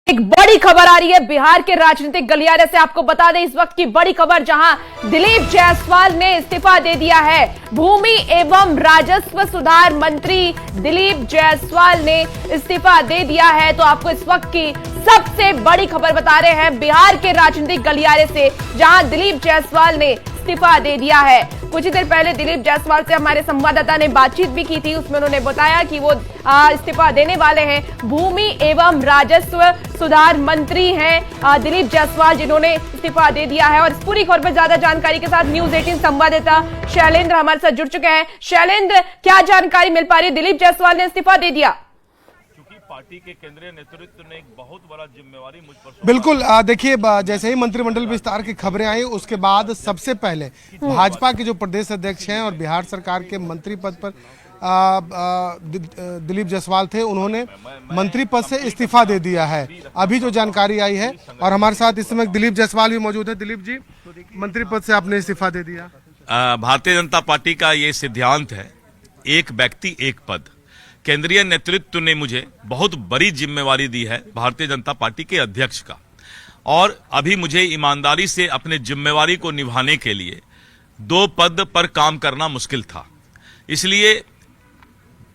एक बड़ी खबर आ रही है बिहार के राजनीतिक गलियारे से। आपको बता दें इस वक्त की बड़ी खबर, जहां दिलीप जायसवाल ने इस्तीफा दे दिया है। भूमि एवं राजस्व सुधार मंत्री दिलीप जायसवाल ने इस्तीफा दे दिया है। तो आपको इस वक्त की सबसे बड़ी खबर बता रहे हैं बिहार के राजनीतिक गलियारे से, जहां दिलीप जायसवाल ने इस्तीफा दे दिया है। कुछ ही देर पहले दिलीप जायसवाल से हमारे संवाददाता ने बातचीत भी की थी, उसमें उन्होंने बताया कि वो इस्तीफा देने वाले हैं। भूमि एवं राजस्व सुधार मंत्री हैं दिलीप जायसवाल, जिन्होंने इस्तीफा दे दिया है। और इस पूरी खबर पर ज्यादा जानकारी के साथ न्यूज 18 संवाददाता शैलेंद्र हमारे साथ जुड़ चुके हैं। शैलेंद्र, क्या जानकारी मिल पा रही है? दिलीप जायसवाल ने इस्तीफा दे दिया। पार्टी के केंद्रीय नेतृत्व ने एक बहुत बड़ा जिम्मेवारी मुझ पर। बिल्कुल, देखिए, जैसे ही मंत्रिमंडल विस्तार की खबरें आई उसके बाद सबसे पहले भाजपा के जो प्रदेश अध्यक्ष हैं और बिहार सरकार के मंत्री पद पर दिलीप जायसवाल थे, उन्होंने मंत्री पद से इस्तीफा दे दिया है। अभी जो जानकारी आई है, और हमारे साथ इस समय दिलीप जायसवाल भी मौजूद है। दिलीप जी, मंत्री पद से आपने इस्तीफा दे दिया। भारतीय जनता पार्टी का ये सिद्धांत है, एक व्यक्ति एक पद। केंद्रीय नेतृत्व ने मुझे बहुत बड़ी जिम्मेवारी दी है भारतीय जनता पार्टी के अध्यक्ष का, और अभी मुझे ईमानदारी से अपने जिम्मेवारी को निभाने के लिए 2 पद पर काम करना मुश्किल था। इसलिए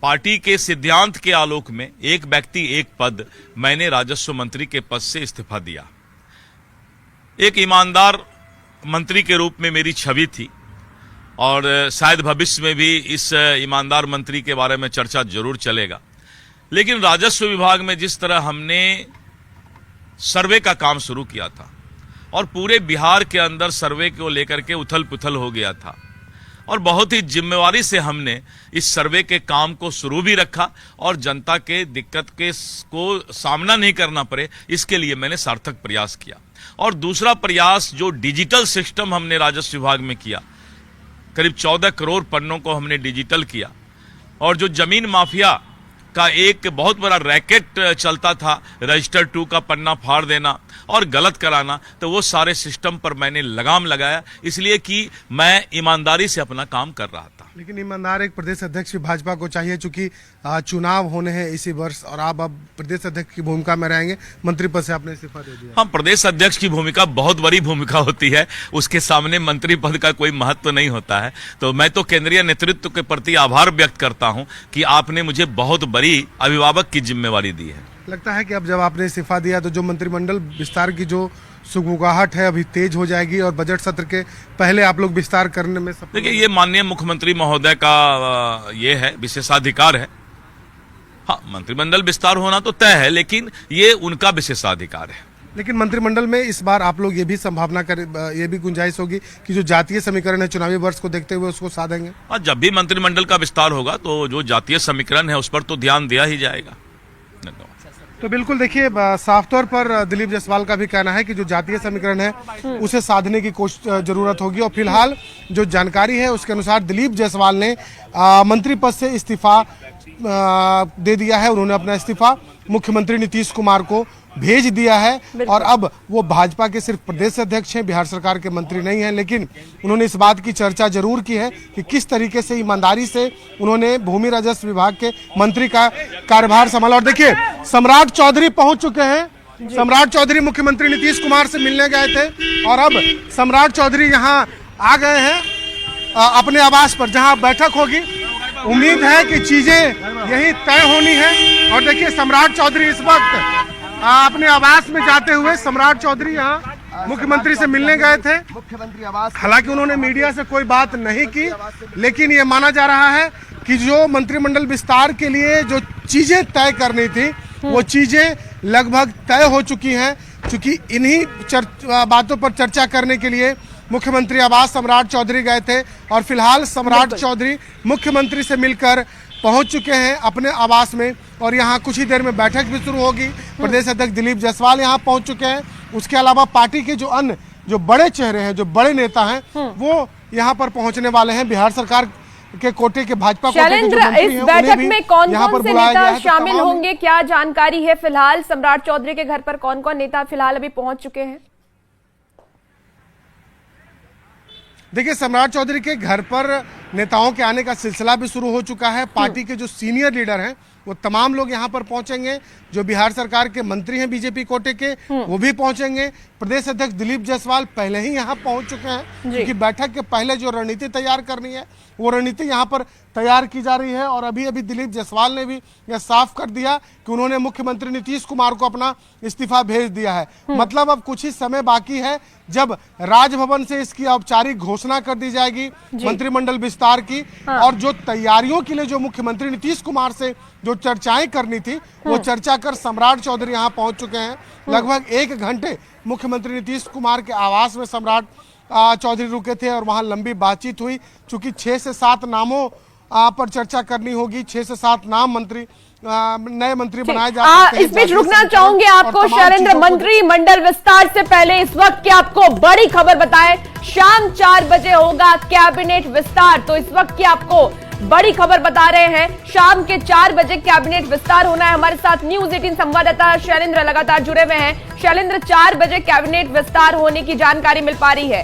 पार्टी के सिद्धांत के आलोक में एक व्यक्ति एक पद, मैंने राजस्व मंत्री के पद से इस्तीफा दिया। एक ईमानदार मंत्री के रूप में मेरी छवि थी, और शायद भविष्य में भी इस ईमानदार मंत्री के बारे में चर्चा जरूर चलेगा। लेकिन राजस्व विभाग में जिस तरह हमने सर्वे का काम शुरू किया था, और पूरे बिहार के अंदर सर्वे को लेकर के उथल पुथल हो गया था, और बहुत ही जिम्मेवारी से हमने इस सर्वे के काम को शुरू भी रखा, और जनता के दिक्कत को सामना नहीं करना पड़े, इसके लिए मैंने सार्थक प्रयास किया। और दूसरा प्रयास, जो डिजिटल सिस्टम हमने राजस्व विभाग में किया, करीब 14 करोड़ पन्नों को हमने डिजिटल किया। और जो जमीन माफिया का एक बहुत बड़ा रैकेट चलता था, रजिस्टर 2 का पन्ना फाड़ देना और गलत कराना, तो वो सारे सिस्टम पर मैंने लगाम लगाया, इसलिए कि मैं ईमानदारी से अपना काम कर रहा था। लेकिन ईमानदार एक प्रदेश अध्यक्ष भी भाजपा को चाहिए, चूंकि चुनाव होने हैं इसी वर्ष, और आप अब प्रदेश अध्यक्ष की भूमिका में रहेंगे। मंत्री पद से आपने इस्तीफा दे दिया। हाँ, प्रदेश अध्यक्ष की भूमिका बहुत बड़ी भूमिका होती है, उसके सामने मंत्री पद का कोई महत्व नहीं होता है। तो मैं तो केंद्रीय नेतृत्व के प्रति आभार व्यक्त करता हूँ कि आपने मुझे बहुत बड़ी अभिभावक की जिम्मेवारी दी है। लगता है कि अब जब आपने इस्तीफा दिया तो जो मंत्रिमंडल विस्तार की जो सुगबुगाहट है अभी तेज हो जाएगी, और बजट सत्र के पहले आप लोग विस्तार करने में सफल। देखिए, ये माननीय मुख्यमंत्री महोदय का ये है, विशेषाधिकार है। हाँ, मंत्रिमंडल विस्तार होना तो तय है, लेकिन ये उनका विशेषाधिकार है। लेकिन मंत्रिमंडल में इस बार आप लोग ये भी संभावना कर, ये भी गुंजाइश होगी कि जो जातीय समीकरण है चुनावी वर्ष को देखते हुए उसको साधेंगे। हाँ, जब भी मंत्रिमंडल का विस्तार होगा तो जो जातीय समीकरण है उस पर तो ध्यान दिया ही जाएगा। तो बिल्कुल, देखिए, साफ तौर पर दिलीप जायसवाल का भी कहना है कि जो जातीय समीकरण है उसे साधने की जरूरत होगी। और फिलहाल जो जानकारी है उसके अनुसार दिलीप जायसवाल ने मंत्री पद से इस्तीफा दे दिया है। उन्होंने अपना इस्तीफा मुख्यमंत्री नीतीश कुमार को भेज दिया है, और अब वो भाजपा के सिर्फ प्रदेश अध्यक्ष हैं, बिहार सरकार के मंत्री नहीं हैं। लेकिन उन्होंने इस बात की चर्चा जरूर की है कि किस तरीके से ईमानदारी से उन्होंने भूमि राजस्व विभाग के मंत्री का कार्यभार संभाला। और देखिए, सम्राट चौधरी पहुंच चुके हैं। सम्राट चौधरी मुख्यमंत्री नीतीश कुमार से मिलने गए थे, और अब सम्राट चौधरी यहाँ आ गए हैं अपने आवास पर, जहाँ बैठक होगी। उम्मीद है कि चीजें यही तय होनी है। और देखिए, सम्राट चौधरी इस वक्त अपने आवास में जाते हुए, सम्राट चौधरी यहाँ मुख्यमंत्री से मिलने गए थे। मुख्यमंत्री आवास, हालांकि उन्होंने मीडिया से कोई बात नहीं की, लेकिन ये माना जा रहा है कि जो मंत्रिमंडल विस्तार के लिए जो चीजें तय करनी थी वो चीजें लगभग तय हो चुकी हैं। क्योंकि इन्हीं बातों पर चर्चा करने के लिए मुख्यमंत्री आवास सम्राट चौधरी गए थे, और फिलहाल सम्राट चौधरी मुख्यमंत्री से मिलकर पहुंच चुके हैं अपने आवास में। और यहाँ कुछ ही देर में बैठक भी शुरू होगी। प्रदेश अध्यक्ष दिलीप जायसवाल यहाँ पहुंच चुके हैं। उसके अलावा पार्टी के जो अन्य जो बड़े चेहरे हैं, जो बड़े नेता हैं, वो यहाँ पर पहुंचने वाले हैं। बिहार सरकार के कोटे के भाजपा कोटे के जो मंत्री हैं, इस बैठक में कौन-कौन से नेता शामिल होंगे, क्या जानकारी है? फिलहाल सम्राट चौधरी के घर पर कौन-कौन नेता फिलहाल अभी पहुंच चुके हैं? देखिए, सम्राट चौधरी के घर पर नेताओं के आने का सिलसिला भी शुरू हो चुका है। पार्टी के जो सीनियर लीडर हैं वो तमाम लोग यहाँ पर पहुंचेंगे। जो बिहार सरकार के मंत्री हैं बीजेपी कोटे के वो भी पहुंचेंगे। प्रदेश अध्यक्ष दिलीप जायसवाल पहले ही यहाँ पहुंच चुके हैं, क्योंकि बैठक के पहले जो रणनीति तैयार करनी है वो रणनीति यहाँ पर तैयार की जा रही है। और अभी अभी दिलीप जायसवाल ने भी यह साफ कर दिया कि उन्होंने मुख्यमंत्री नीतीश कुमार को अपना इस्तीफा भेज दिया है। मतलब अब कुछ ही समय बाकी है जब राजभवन से इसकी औपचारिक घोषणा कर दी जाएगी मंत्रिमंडल विस्तार की। और जो तैयारियों के लिए जो मुख्यमंत्री नीतीश कुमार से जो चर्चाएं करनी थी वो चर्चा कर सम्राट चौधरी यहाँ पहुंच चुके हैं। लगभग 1 घंटे मुख्यमंत्री नीतीश कुमार के आवास में सम्राट चौधरी रुके थे और वहां लंबी बातचीत हुई। चूंकि 6 से 7 नामों पर चर्चा करनी होगी, 6 से 7 नाम नए मंत्री बनाए जा सकते हैं। इस बीच रुकना चाहूंगे आपको शैलेंद्र, मंत्रिमंडल विस्तार से पहले इस वक्त की आपको बड़ी खबर बताएं। शाम 4 बजे होगा कैबिनेट विस्तार, तो इस वक्त की आपको बड़ी खबर बता रहे हैं। शाम के 4 बजे कैबिनेट विस्तार होना है। हमारे साथ न्यूज 18 संवाददाता शैलेंद्र लगातार जुड़े हुए हैं। शैलेंद्र, 4 बजे कैबिनेट विस्तार होने की जानकारी मिल पा रही है।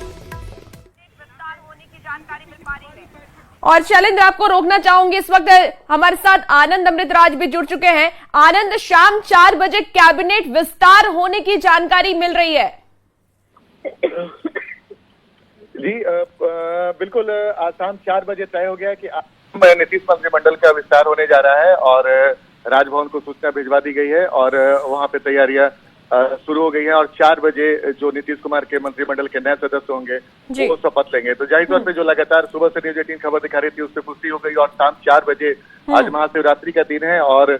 और शैलेंद्र, आपको रोकना चाहूंगी, इस वक्त हमारे साथ आनंद अमृतराज भी जुड़ चुके हैं। आनंद, शाम 4 बजे कैबिनेट विस्तार होने की जानकारी मिल रही है। जी बिल्कुल, आज शाम 4 बजे तय हो गया कि नीतीश मंत्रिमंडल का विस्तार होने जा रहा है और राजभवन को सूचना भिजवा दी गई है और वहां पे तैयारियां शुरू हो गई हैं। और 4 बजे जो नीतीश कुमार के मंत्रिमंडल के नए सदस्य होंगे वो शपथ लेंगे। तो जाहिर तौर पे जो लगातार सुबह से न्यूज 18 खबर दिखा रही थी उससे पुष्टि हो गई। और शाम 4 बजे आज महाशिवरात्रि का दिन है और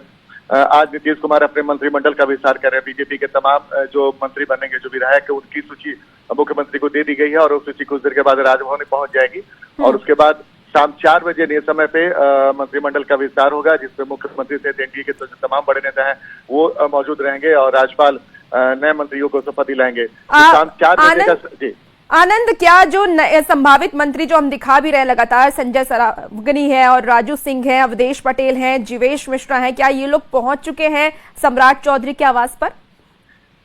आज नीतीश कुमार अपने मंत्रिमंडल का विस्तार कर रहे हैं। बीजेपी के तमाम जो मंत्री बनेंगे, जो विधायक है, उनकी सूची मुख्यमंत्री को दे दी गई है और वो सूची कुछ देर के बाद राजभवन में पहुंच जाएगी। और उसके बाद शाम 4 बजे नियत समय पे मंत्रिमंडल का विस्तार होगा, जिसमें मुख्यमंत्री से एनडीए के तमाम बड़े नेता हैं वो मौजूद रहेंगे और राज्यपाल नए मंत्रियों को शपथ दिलाएंगे। शाम 4 बजे का जी आनंद, क्या जो संभावित मंत्री जो हम दिखा भी रहे लगातार, संजय सरावगी है और राजू सिंह है, अवधेश पटेल हैं, जीवेश मिश्रा हैं, क्या ये लोग पहुंच चुके हैं सम्राट चौधरी के आवास पर?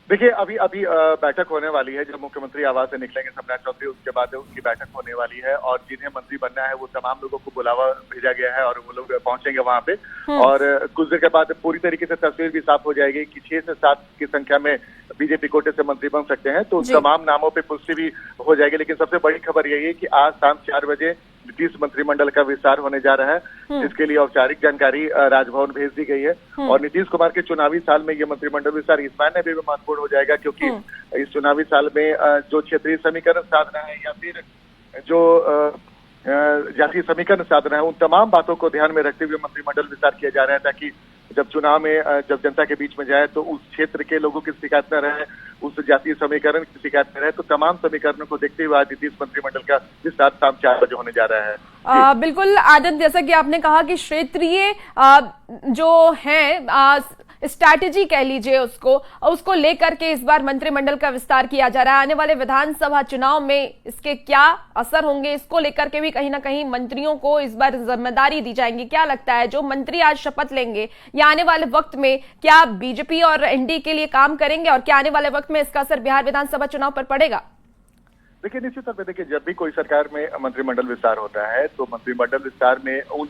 देखिए, अभी बैठक होने वाली है। जब मुख्यमंत्री आवास से निकलेंगे सम्राट चौधरी, उसके बाद उनकी बैठक होने वाली है और जिन्हें मंत्री बनना है वो तमाम लोगों को बुलावा भेजा गया है और वो लोग पहुंचेंगे वहां पे। और कुछ देर के बाद पूरी तरीके से तस्वीर भी साफ हो जाएगी कि 6 से 7 की संख्या में बीजेपी कोटे से मंत्री बन सकते हैं। तो तमाम नामों पे पुष्टि भी हो जाएगी। लेकिन सबसे बड़ी खबर यही है कि आज शाम 4 बजे नीतीश मंत्रिमंडल का विस्तार होने जा रहा है, जिसके लिए औपचारिक जानकारी राजभवन भेज दी गई है। और नीतीश कुमार के चुनावी साल में ये मंत्रिमंडल विस्तार इस मायने भी महत्वपूर्ण हो जाएगा क्योंकि इस चुनावी साल में जो क्षेत्रीय समीकरण साधना है या फिर जो जातीय समीकरण साधना है, उन तमाम बातों को ध्यान में रखते हुए मंत्रिमंडल विस्तार किया जा रहा है, ताकि जब चुनाव में जब जनता के बीच में जाए तो उस क्षेत्र के लोगों की शिकायत न रहे, उस जातीय समीकरण की शिकायत न रहे। तो तमाम समीकरणों को देखते हुए आज नीतीश मंत्रिमंडल का विस्तार शाम 4 बजे होने जा रहा है। बिल्कुल आनंद, जैसा कि आपने कहा कि क्षेत्रीय जो है स्ट्रैटेजी कह लीजिए उसको लेकर के इस बार मंत्रिमंडल का विस्तार किया जा रहा है। आने वाले विधानसभा चुनाव में इसके क्या असर होंगे, इसको लेकर के भी कहीं ना कहीं मंत्रियों को इस बार जिम्मेदारी दी जाएंगी। क्या लगता है, जो मंत्री आज शपथ लेंगे या आने वाले वक्त में क्या बीजेपी और एनडीए के लिए काम करेंगे और क्या आने वाले वक्त में इसका असर बिहार विधानसभा चुनाव पर पड़ेगा? देखिए, निश्चित तौर पे देखिए, जब भी कोई सरकार में मंत्रिमंडल विस्तार होता है तो मंत्रिमंडल विस्तार में उन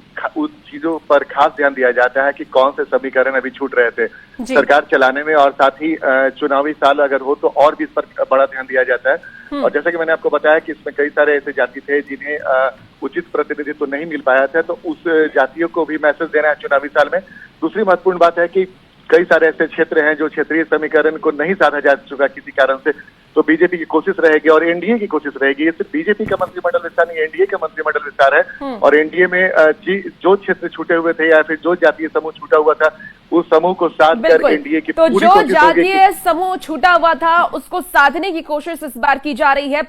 चीजों पर खास ध्यान दिया जाता है कि कौन से समीकरण अभी छूट रहे थे सरकार चलाने में, और साथ ही चुनावी साल अगर हो तो और भी इस पर बड़ा ध्यान दिया जाता है। और जैसा कि मैंने आपको बताया कि इसमें कई सारे ऐसे जाति थे जिन्हें उचित प्रतिनिधित्व नहीं मिल पाया था, तो उस जातियों को भी मैसेज देना है चुनावी साल में। दूसरी महत्वपूर्ण बात है कि कई सारे ऐसे क्षेत्र हैं जो क्षेत्रीय समीकरण को नहीं साधा जा चुका किसी कारण से, तो बीजेपी की कोशिश रहेगी और एनडीए की कोशिश रहेगी। ये सिर्फ बीजेपी का मंत्रिमंडल विस्तार नहीं, एनडीए का मंत्रिमंडल विस्तार है। और एनडीए में जो क्षेत्र छूटे हुए थे या फिर जो जातीय समूह छूटा हुआ था, उस समूह को साध कर एनडीए की पूरी कोशिश होगी। जो जातीय समूह छूटा हुआ था उसको साधने की कोशिश इस बार की जा रही है।